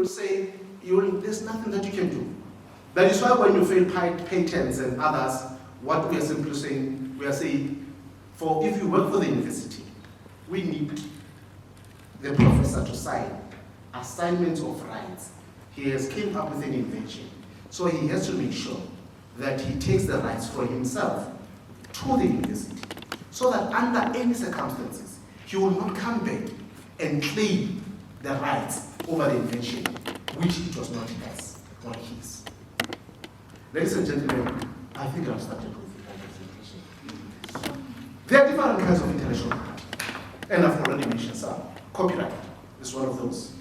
will say, there's nothing that you can do. That is why when you fail patents and others, what we are simply saying, we are saying, if you work for the university, we need the professor to sign assignments of rights. He has came up with an invention. So he has to make sure that he takes the rights for himself to the university, so that under any circumstances, he will not come back and claim the rights over the invention, which it was not his or his. Ladies and gentlemen, I think I've started with the presentation. There are different kinds of intellectual property, and I've already mentioned some. Copyright is one of those.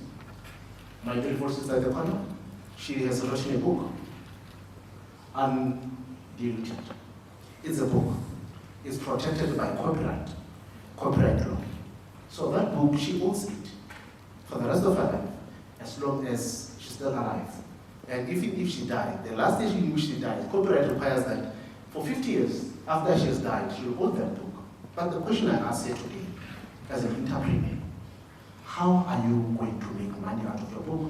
My beautiful sister at the corner, she has written a book, Undiluted. It's a book. It's protected by copyright law. So that book, she owns it for the rest of her life, as long as she's still alive. And even if she died, the last day in which she died, copyright requires that for 50 years after she has died, she will own that book. But the question I ask here today, as an entrepreneur, how are you going to make money out of your book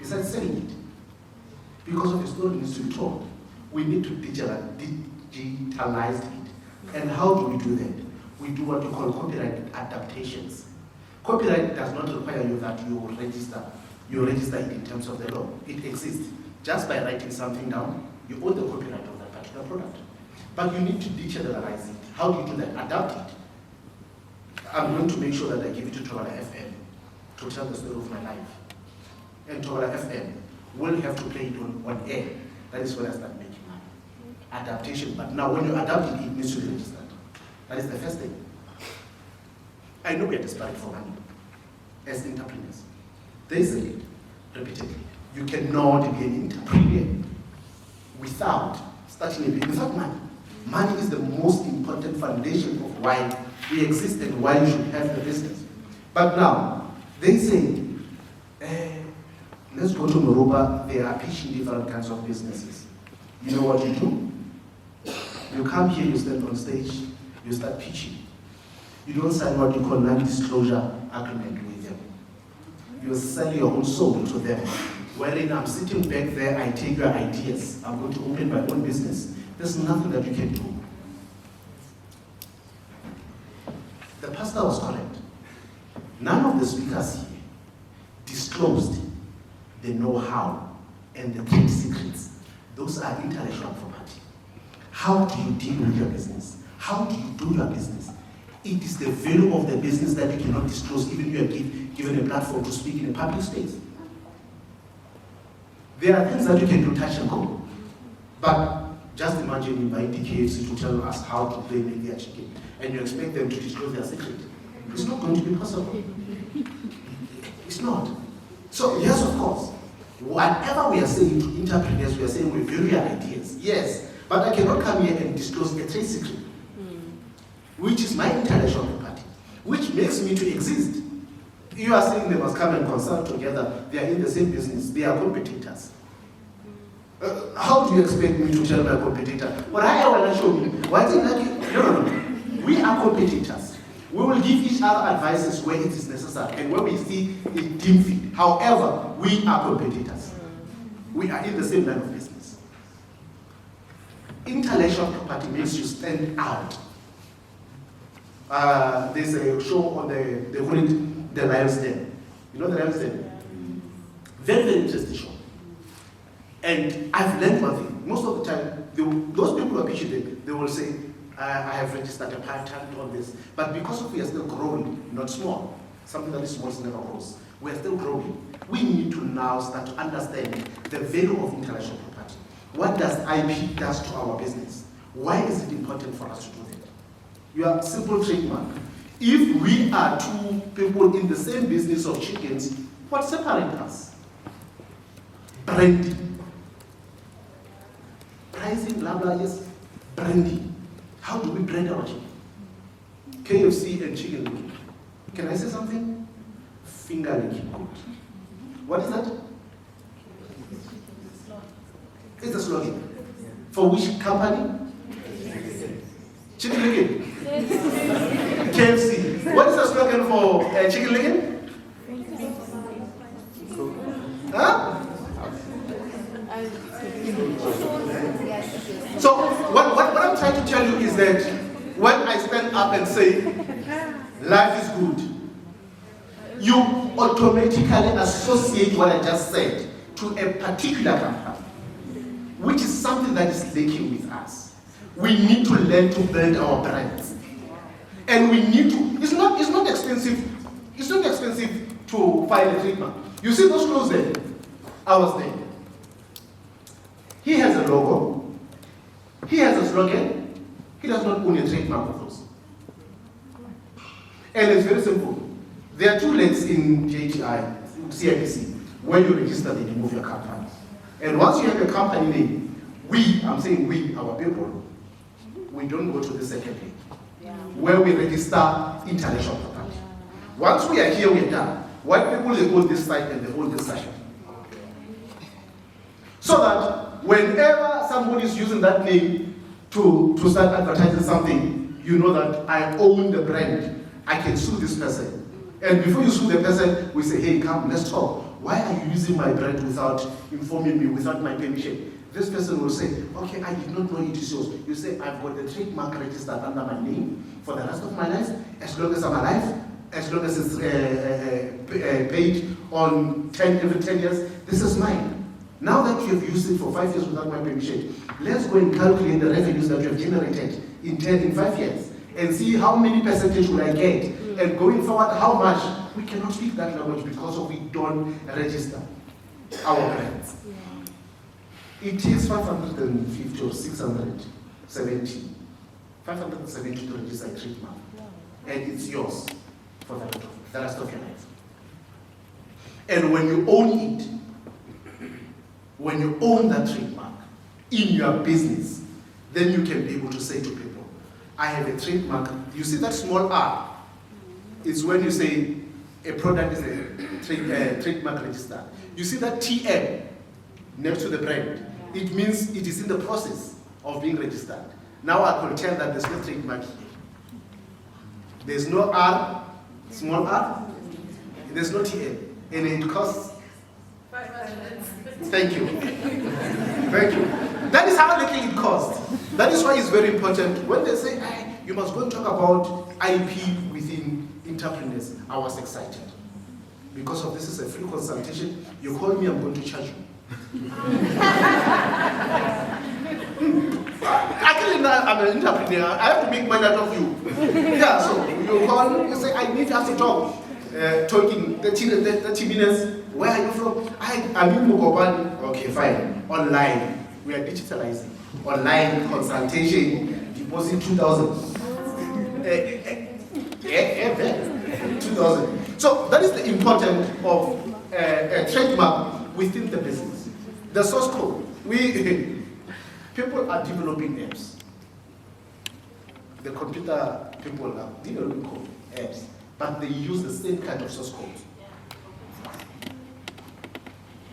besides selling it? Because of the story needs to be told. We need to digitalize it. And how do we do that? We do what we call copyright adaptations. Copyright does not require you that you register it in terms of the law. It exists. Just by writing something down, you own the copyright of that particular product. But you need to digitalize it. How do you do that? Adapt it. I'm going to make sure that I give it to Tobala FM to tell the story of my life. And Tobala FM will have to play it on air. That is when I start making money. Adaptation. But now when you adapt it, it needs to be registered. That is the first thing. I know we are desperate for money as entrepreneurs. They say it repeatedly. You cannot be an entrepreneur without starting a business, without money. Money is the most important foundation of why we exist and why you should have a business. But now, they say, let's go to Moruba, they are pitching different kinds of businesses. You know what you do? You come here, you stand on stage, you start pitching. You don't sign what you call non-disclosure agreement with them. You sell your own soul to them. Wherein I'm sitting back there, I take your ideas. I'm going to open my own business. There's nothing that you can do. The pastor was correct. None of the speakers here disclosed the know-how and the trade secrets. Those are intellectual property. How do you deal with your business? How do you do your business? It is the value of the business that you cannot disclose, even if you are given a platform to speak in a public space. There are things that you can do touch and go. But just imagine inviting KFC to tell us how to play make their chicken, and you expect them to disclose their secret. It's not going to be possible. It's not. So yes, of course, whatever we are saying to entrepreneurs, we are saying we value your ideas. Yes, but I cannot come here and disclose a trade secret, which is my intellectual property, which makes me to exist. You are saying they must come and consult together. They are in the same business. They are competitors. How do you expect me to tell my competitor? What I want to show me? What is like? No. We are competitors. We will give each other advices where it is necessary and where we see it deemed fit. However, we are competitors. We are in the same line of business. Intellectual property makes you stand out. There's a show on they call it The Lion's Den. You know The Lion's Den? Very, very interesting show. And I've learned one thing. Most of the time, those people who are pitching it, they will say, I have registered a patent on this. But because we are still growing, not small, something that is small never grows. We are still growing. We need to now start to understand the value of intellectual property. What does IP does to our business? Why is it important for us to do that? You have simple trademark. If we are two people in the same business of chickens, what separates us? Branding. Pricing, blah, blah, yes. Branding. How do we brand our chicken? KFC and Chicken Lick. Can I say something? Finger licking good. What is that? It's a slogan. For which company? Chicken Lick. KFC. What is the slogan for Chicken Lick? Huh? So what I'm trying to tell you is that when I stand up and say life is good, you automatically associate what I just said to a particular company, which is something that is lacking with us. We need to learn to build our brands, and we need to. It's not expensive. It's not expensive to file a trademark. You see those clothes there? I was there. He has a logo. He has a slogan. He does not own a trademark of those. And it's very simple. There are two legs in JTI, CIPC, where you register the name of your company. And once you have a company name, I'm saying we, our people, we don't go to the second leg, where we register intellectual property. Once we are here, we are done. White people, they own this side and they own this side. So that whenever somebody is using that name to start advertising something, you know that I own the brand. I can sue this person. And before you sue the person, we say, hey, come, let's talk. Why are you using my brand without informing me, without my permission? This person will say, okay, I did not know it is yours. You say, I've got the trademark registered under my name for the rest of my life, as long as I'm alive, as long as it's paid on every 10 years, this is mine. Now that you have used it for 5 years without my permission, let's go and calculate the revenues that you have generated in 5 years and see how many percentage will I get, and going forward, how much. We cannot speak that language because we don't register our brands. It takes 550 or 670, 570 to register a trademark, and it's yours for the rest of your life. And when you own it, when you own that trademark in your business, then you can be able to say to people, I have a trademark. You see that small R? It's when you say a product is a trademark register. You see that TM next to the brand? It means it is in the process of being registered. Now I can tell that there's no trademark here. There's no R, small r, there's no TM, and it costs 500. Thank you. Thank you. That is how little it costs. That is why it's very important. When they say, hey, you must go and talk about IP within entrepreneurs, I was excited. Because of this is a free consultation. You call me, I'm going to charge you. Actually, I'm an entrepreneur. I have to make money out of you. Yeah, so you call, you say, I need us to talk. Talking 30 minutes. Where are you from? I'm in Mugobani. Okay, fine. Online. We are digitalizing. Online consultation. Deposit 2,000. 2,000. So that is the importance of a trademark within the business. The source code. People are developing apps. The computer people are developing apps, but they use the same kind of source code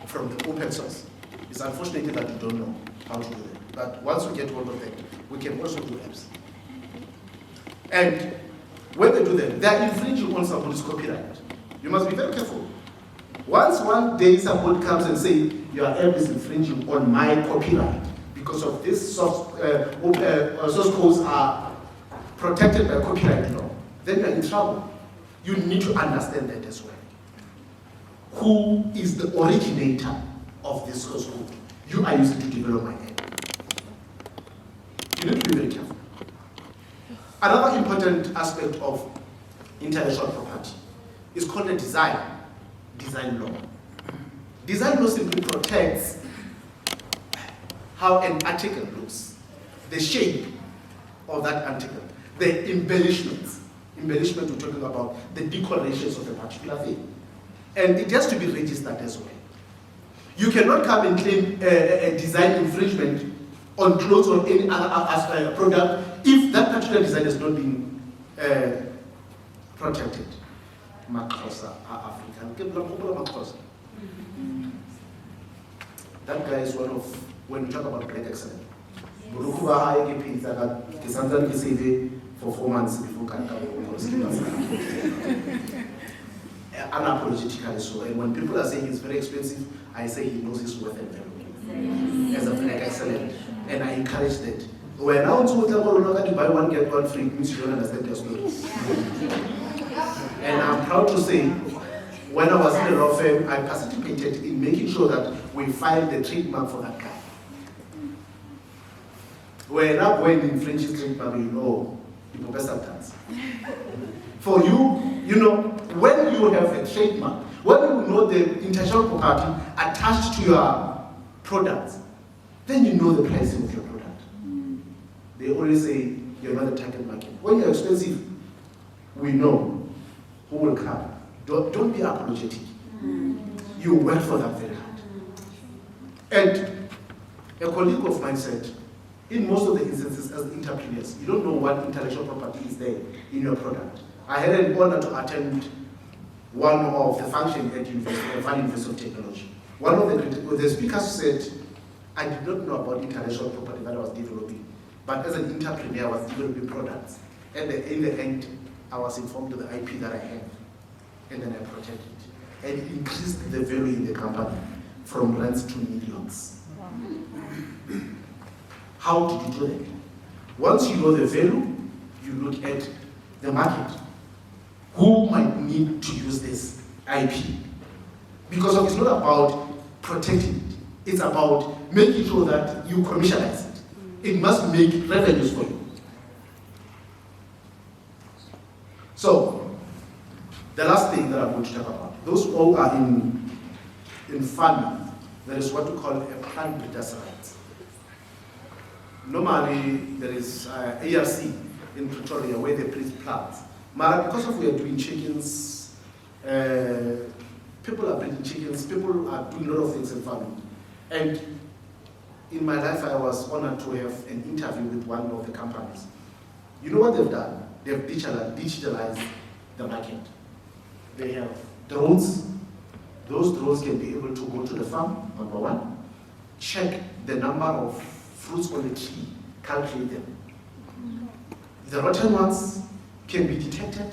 from the open source. It's unfortunate that you don't know how to do that. But once we get hold of them, we can also do apps. And when they do them, they are infringing on somebody's copyright. You must be very careful. Once one day somebody comes and says, your app is infringing on my copyright because of this source codes are protected by copyright law, then you're in trouble. You need to understand that as well. Who is the originator of this source code you are using to develop my app? You need to be very careful. Another important aspect of intellectual property is called the design law. Design law simply protects how an article looks, the shape of that article, the embellishments. Embellishment, we're talking about the decorations of a particular thing. And it has to be registered as well. You cannot come and claim a design infringement on clothes or any other product if that particular design has not been protected. Makrosa are African. That guy is one of, when we talk about black excellence. For 4 months before unapologetically so. And when people are saying it's very expensive, I say he knows his worth and value. as a like excellent, and I encourage that. When now to buy one get one free means you don't understand your story. And I'm proud to say, when I was in the law firm, I participated in making sure that we filed the trademark for that guy. We're not going in French trademark, you know, the professor does. For you, you know, when you have a trademark, when you know the intellectual property attached to your products, then you know the pricing of your product. They always say you're not the target market. When you're expensive, we know who will come. Don't be apologetic. You work for that very hard. And a colleague of mine said, in most of the instances as entrepreneurs, you don't know what intellectual property is there in your product. I had an honor to attend one of the functions at Valley University of Technology. One of the speakers said, I did not know about intellectual property that I was developing, but as an entrepreneur, I was developing products. And in the end, I was informed of the IP that I have, and then I protected it. And it increased the value in the company from rents to millions. How did you do that? Once you know the value, you look at the market. Who might need to use this IP? Because it's not about protecting it. It's about making sure that you commercialize it. It must make revenues for you. So, the last thing that I'm going to talk about, those all are in farming. There is what we call a plant breeder's right. Normally, there is ARC in Pretoria where they breed plants. But because of we are doing chickens, people are breeding chickens, people are doing a lot of things in farming. And in my life, I was honored to have an interview with one of the companies. You know what they've done? They've digitalized the market. They have drones. Those drones can be able to go to the farm, number one, check the number of fruits on the tree, calculate them. The rotten ones can be detected.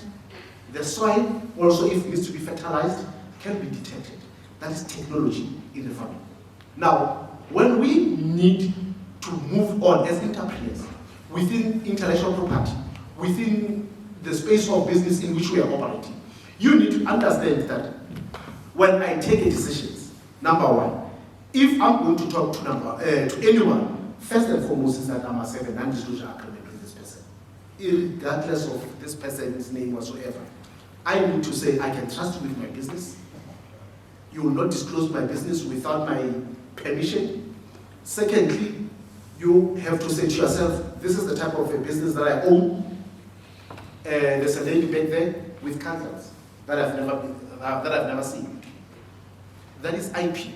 The soil, also if it needs to be fertilized, can be detected. That is technology in the farming. Now, when we need to move on as entrepreneurs within intellectual property, within the space of business in which we are operating, you need to understand that when I take a decision, number one, if I'm going to talk to anyone, first and foremost is that I must have a non-disclosure agreement with this person, regardless of this person's name whatsoever. I need to say I can trust you with my business. You will not disclose my business without my permission. Secondly, you have to say to yourself, this is the type of a business that I own. There's a lady back there with candles that I've never seen. That is IP,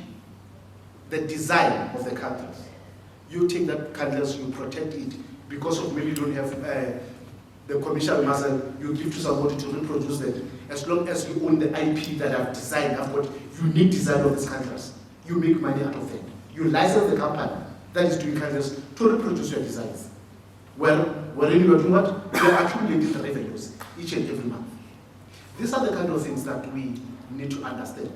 the design of the candles. You take that candles, you protect it because of maybe you don't have the commercial muscle, you give to somebody to reproduce it. As long as you own the IP that I've designed, I've got unique design of these candles, you make money out of it. You license the company that is doing candles to reproduce your designs. Well, wherein you are doing what? You are accumulating the revenues each and every month. These are the kind of things that we need to understand.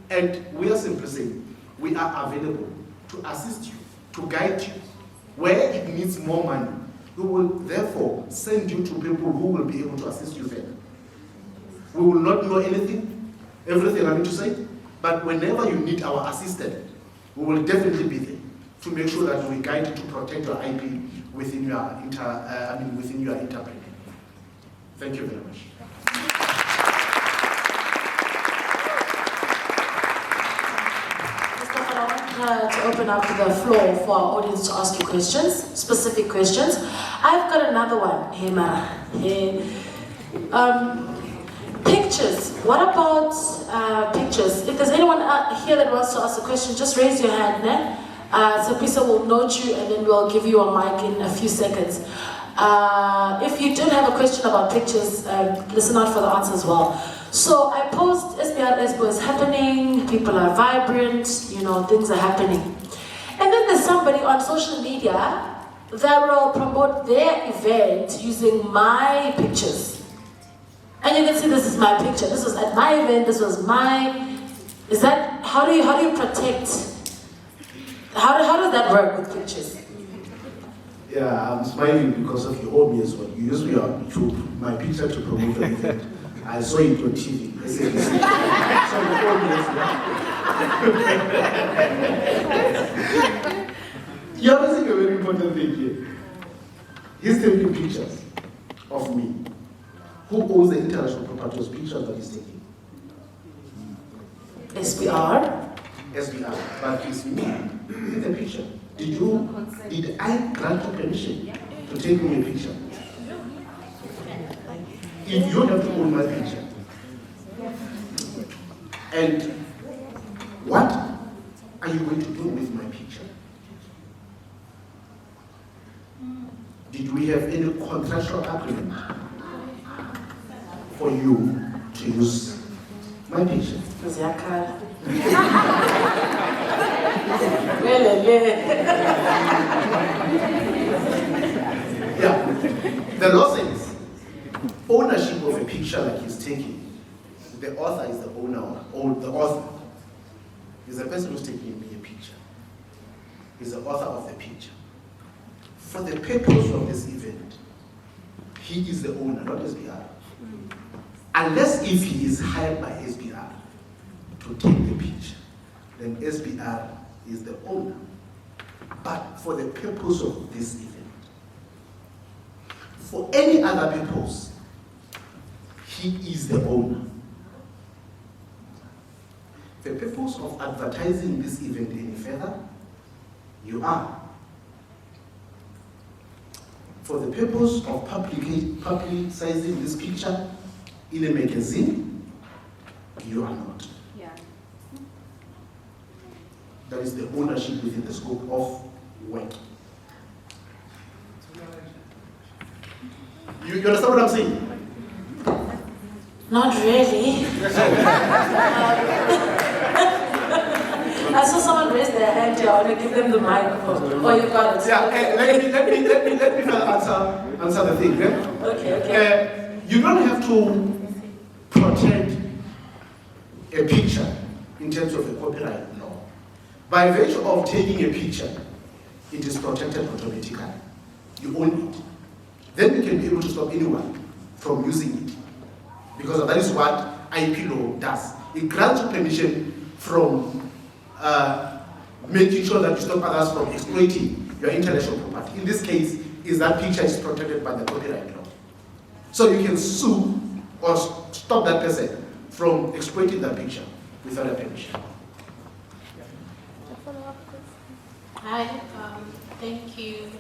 And we are simply saying, we are available to assist you, to guide you. Where it needs more money, we will therefore send you to people who will be able to assist you further. We will not know everything I need to say, but whenever you need our assistance, we will definitely be there to make sure that we guide you to protect your IP within your enterprise. Thank you very much. To open up the floor for our audience to ask you questions, specific questions. I've got another one. Hey, Mara. Hey. Pictures. What about pictures? If there's anyone here that wants to ask a question, just raise your hand. So Pisa will note you and then we'll give you a mic in a few seconds. If you don't have a question about pictures, listen out for the answer as well. So I posed SBR Expo is happening, people are vibrant, things are happening. And then there's somebody on social media that will promote their event using my pictures. And you can see this is my picture. This was at my event, this was mine. Is that, how do you protect? How that work with pictures? Yeah, I'm smiling because of you owe me as well. You used my picture to promote the event. I saw it on TV. So you owe me as well. You're missing a very important thing here. He's taking pictures of me. Who owns the intellectual property of pictures that he's taking? SBR? SBR. But it's me in the picture. Did I grant you permission to take me a picture? If you have to own my picture, and what are you going to do with my picture? Did we have any contractual agreement for you to use my picture? Yeah, the law says ownership of a picture like he's taking, the author is the owner, or the author is the person who's taking me a picture. He's the author of the picture. For the purpose of this event, he is the owner, not SBR. Unless if he is hired by SBR to take the picture, then SBR is the owner. But for the purpose of this event, for any other purpose, he is the owner. The purpose of advertising this event any further, you are. For the purpose of publicizing this picture in a magazine, you are not. Yeah. That is the ownership within the scope of work. You understand what I'm saying? Not really. I saw someone raise their hand here. I want to give them the microphone. Oh, you got it. Yeah. Let me answer the thing. Yeah? Okay. You don't have to protect a picture in terms of a copyright law. By virtue of taking a picture, it is protected automatically. You own it. Then you can be able to stop anyone from using it. Because that is what IP law does. It grants you permission from making sure that you stop others from exploiting your intellectual property. In this case, is that picture is protected by the copyright law. So you can sue or stop that person from exploiting that picture without a permission. Hi, thank you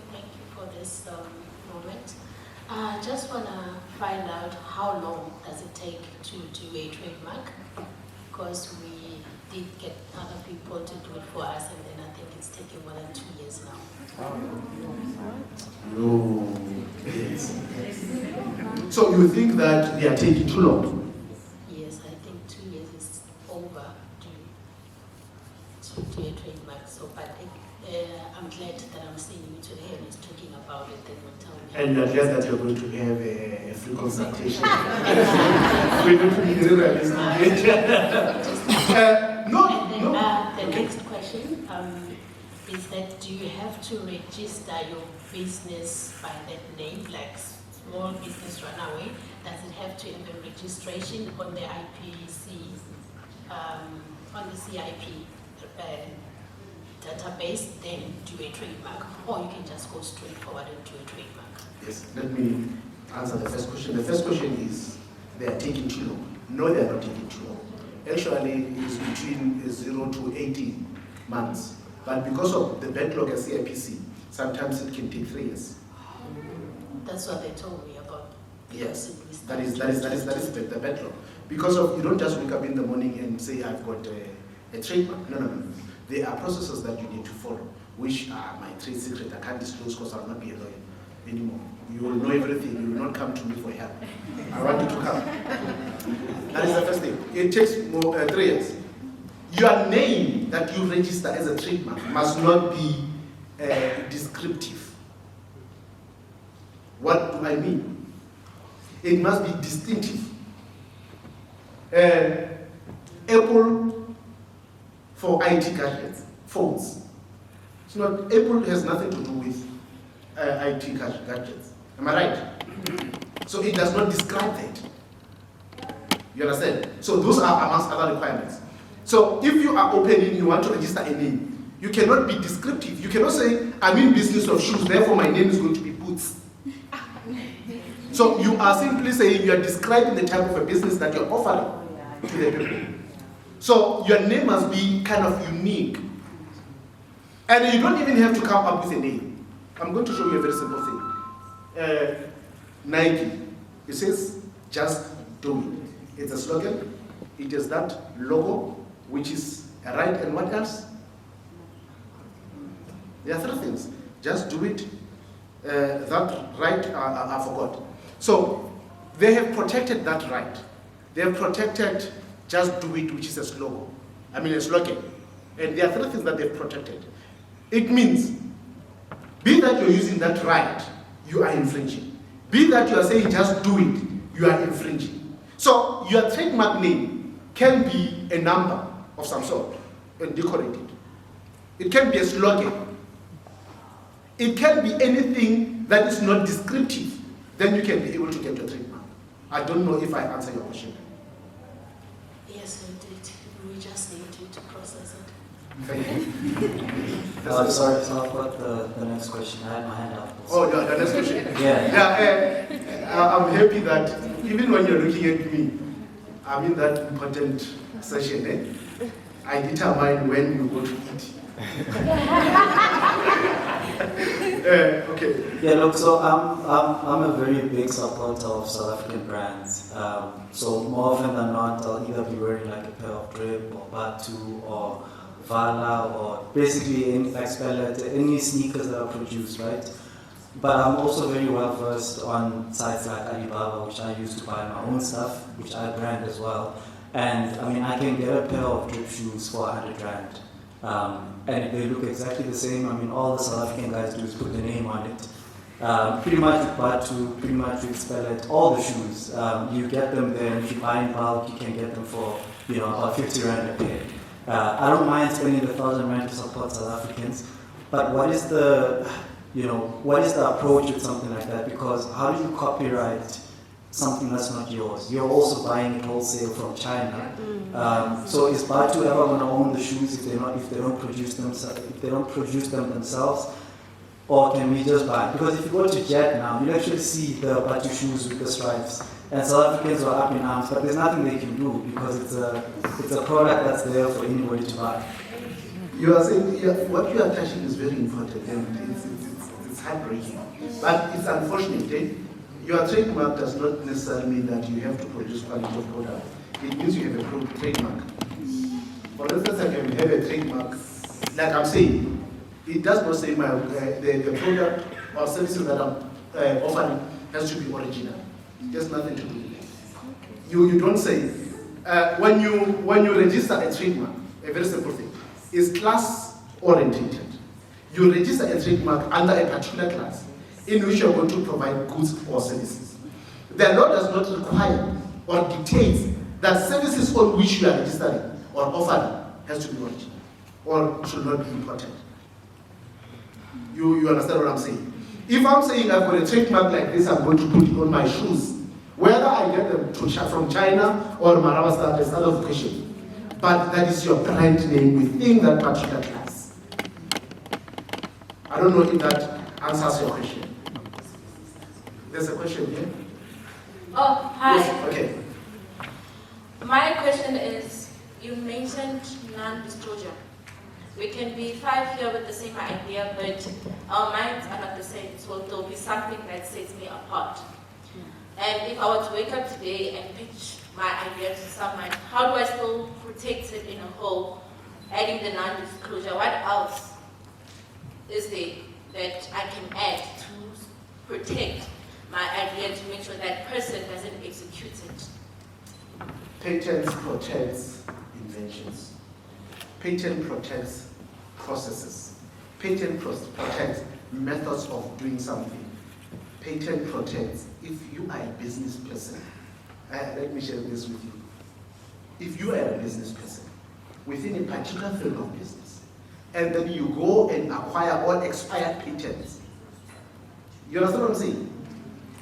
for this moment. I just want to find out how long does it take to do a trademark? Because we did get other people to do it for us, and then I think it's taking more than 2 years now. No. Yes. So you think that they are taking too long? Yes, I think 2 years is over to do a trademark. So, but I'm glad that I'm seeing you today and he's talking about it. Then we'll tell me. And you are glad that you're going to have a free consultation. We're going to be realistic. No. The next question is that do you have to register your business by that name, like Small Business Runaway? Does it have to have a registration on the IPC, on the CIP database, then do a trademark, or you can just go straight forward and do a trademark? Yes, let me answer the first question. The first question is, they are taking too long. No, they are not taking too long. Actually, it is between 0 to 18 months. But because of the backlog at CIPC, sometimes it can take 3 years. That's what they told me about. Yes, that is the backlog. Because of, you don't just wake up in the morning and say, I've got a trademark. No. There are processes that you need to follow, which are my trade secret. I can't disclose because I'll not be a lawyer anymore. You will know everything. You will not come to me for help. I want you to come. That is the first thing. It takes 3 years. Your name that you register as a trademark must not be descriptive. What do I mean? It must be distinctive. Apple for IT gadgets, phones. It's not, Apple has nothing to do with IT gadgets. Am I right? So it does not describe that. You understand? So those are amongst other requirements. So if you are opening, you want to register a name, you cannot be descriptive. You cannot say, I'm in business of shoes, therefore my name is going to be Boots. So you are simply saying you are describing the type of a business that you're offering to the people. So your name must be kind of unique. And you don't even have to come up with a name. I'm going to show you a very simple thing. Nike, it says, just do it. It's a slogan. It is that logo, which is right, and what else? There are 3 things. Just do it. That right, I forgot. So they have protected that right. They have protected just do it, which is a slogan. A slogan. And there are 3 things that they've protected. It means, be that you're using that right, you are infringing. Be that you are saying just do it, you are infringing. So your trademark name can be a number of some sort and decorated. It can be a slogan. It can be anything that is not descriptive. Then you can be able to get your trademark. I don't know if I answer your question. Yes, indeed. We just need you to process it. Thank you. Sorry, it's not about the next question. I had my hand up. Oh, the next question. Yeah. I'm happy that even when you're looking at me, I'm in that important session. I determine when you go to eat. Okay. Yeah, look, so I'm a very big supporter of South African brands. So more often than not, I'll either be wearing like a pair of Drip or Batu or Vala or basically any any sneakers that are produced, right? But I'm also very well versed on sites like Alibaba, which I use to buy my own stuff, which I brand as well. And I can get a pair of Drip shoes for 100 rand. And they look exactly the same. All the South African guys do is put the name on it. Pretty much with Batu, pretty much with Spellet, all the shoes. You get them there, and if you buy in bulk, you can get them for about 50 rand a pair. I don't mind spending the 1,000 rand to support South Africans, but what is the approach with something like that? Because how do you copyright something that's not yours? You're also buying it wholesale from China. So is Batu ever going to own the shoes if they don't produce them themselves? Or can we just buy? Because if you go to Jet now, you'll actually see the Batu shoes with the stripes. And South Africans are up in arms, but there's nothing they can do because it's a product that's there for anybody to buy. You are saying what you are touching is very important, and it's heartbreaking. But it's unfortunate. Your trademark does not necessarily mean that you have to produce quality of product. It means you have a trademark. For instance, I can have a trademark, like I'm saying, it does not say the product or services that I'm offering has to be original. There's nothing to do with it. You don't say, when you register a trademark, a very simple thing, is class orientated. You register a trademark under a particular class in which you're going to provide goods or services. The law does not require or dictates that services on which you are registering or offering has to be original or should not be imported. You understand what I'm saying? If I'm saying I've got a trademark like this, I'm going to put it on my shoes. Whether I get them from China or Marabasta, that's another question. But that is your brand name within that particular class. I don't know if that answers your question. There's a question here. Oh, hi. Yes, okay. My question is, you mentioned non-disclosure. We can be 5 here with the same idea, but our minds are not the same, so there'll be something that sets me apart. And if I were to wake up today and pitch my idea to someone, how do I still protect it in a whole, adding the non-disclosure? What else is there that I can add to protect my idea to make sure that person doesn't execute it? Patents protects inventions. Patent protects processes. Patent protects methods of doing something. Patent protects, if you are a business person, let me share this with you. If you are a business person within a particular field of business, and then you go and acquire all expired patents. You understand what I'm saying?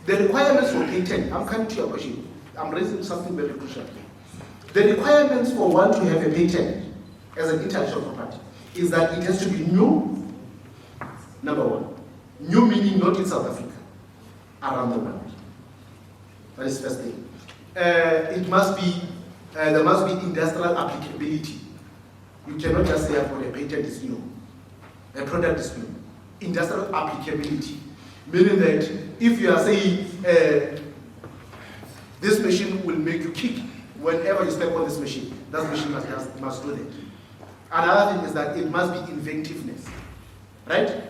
The requirements for patent, I'm coming to your question. I'm raising something very crucial. The requirements for one to have a patent as an intellectual property is that it has to be new, number one. New meaning not in South Africa, around the world. That is the first thing. There must be industrial applicability. You cannot just say, for a patent is new, a product is new. Industrial applicability, meaning that if you are saying this machine will make you kick whenever you step on this machine, that machine must do that. Another thing is that it must be inventiveness, right?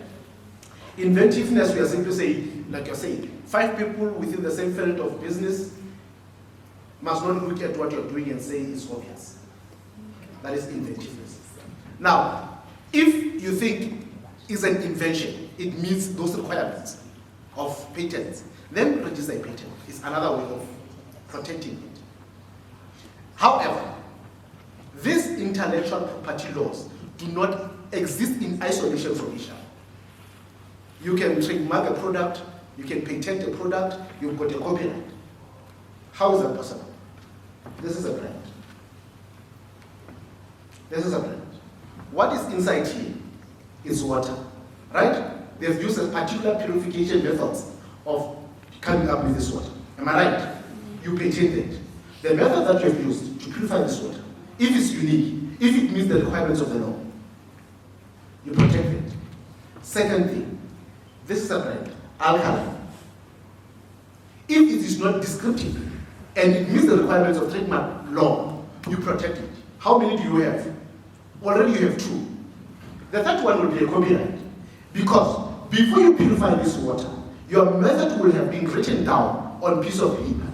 Inventiveness, we are simply saying, like you're saying, 5 people within the same field of business must not look at what you're doing and say it's obvious. That is inventiveness. Now, if you think it's an invention, it meets those requirements of patents, then register a patent. It's another way of protecting it. However, these intellectual property laws do not exist in isolation from each other. You can trademark a product, you can patent a product, you've got a copyright. How is that possible? This is a brand. This is a brand. What is inside here is water, right? They've used a particular purification methods of coming up with this water. Am I right? You patent it. The method that you've used to purify this water, if it's unique, if it meets the requirements of the law, you protect it. Second thing, this is a brand, alkaline. If it is not descriptive and it meets the requirements of trademark law, you protect it. How many do you have? Already you have 2. The third one will be a copyright. Because before you purify this water, your method will have been written down on a piece of paper.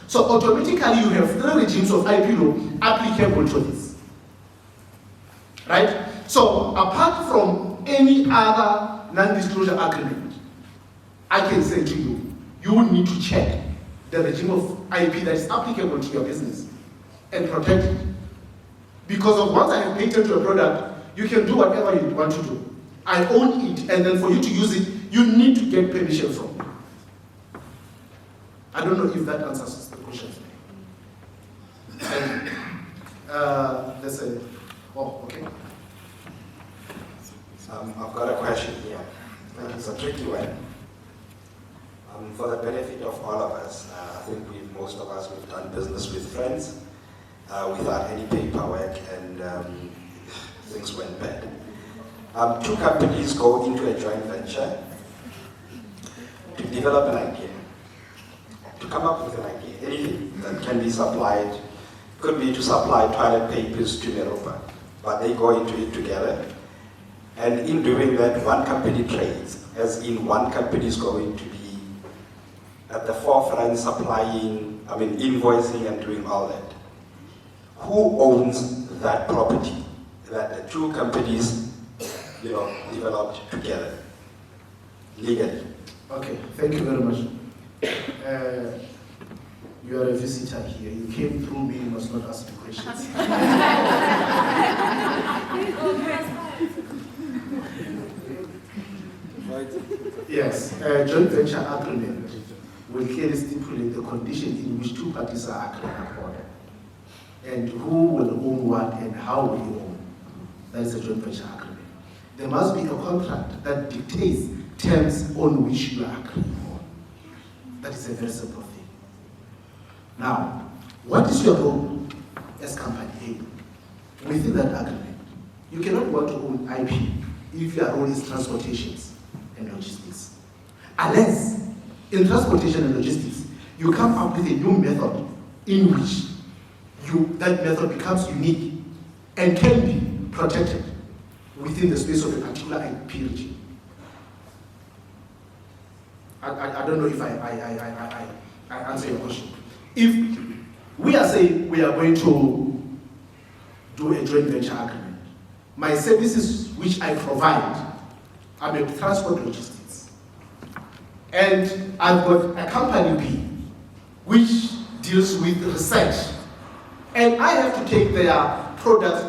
So automatically you have 3 regimes of IP law applicable to this. Right? So apart from any other non-disclosure agreement, I can say to you, you will need to check the regime of IP that is applicable to your business and protect it. Because of once I have patented your product, you can do whatever you want to do. I own it, and then for you to use it, you need to get permission from me. I don't know if that answers the question. And let's say, oh, okay. I've got a question here. It's a tricky one. For the benefit of all of us, I think most of us we've done business with friends without any paperwork, and things went bad. 2 companies go into a joint venture to develop an idea, to come up with an idea, anything that can be supplied. Could be to supply toilet papers to Meropa, but they go into it together. And in doing that, one company trades, as in one company is going to be at the forefront supplying, invoicing and doing all that. Who owns that property that the 2 companies, developed together, legally? Okay, thank you very much. You are a visitor here. You came through me, you must not ask me questions. Yes, joint venture agreement will clearly stipulate the condition in which 2 parties are agreeing upon, and who will own what and how will you own. That is a joint venture agreement. There must be a contract that dictates terms on which you are agreeing on. That is a very simple thing. Now, what is your role as company A within that agreement? You cannot want to own IP if your role is transportations and logistics. Unless, in transportation and logistics, you come up with a new method in which that method becomes unique and can be protected within the space of a particular IP regime. I don't know if I answer your question. If we are saying we are going to do a joint venture agreement, my services which I provide, I'm a transport logistics. And I've got a company B, which deals with research. And I have to take their products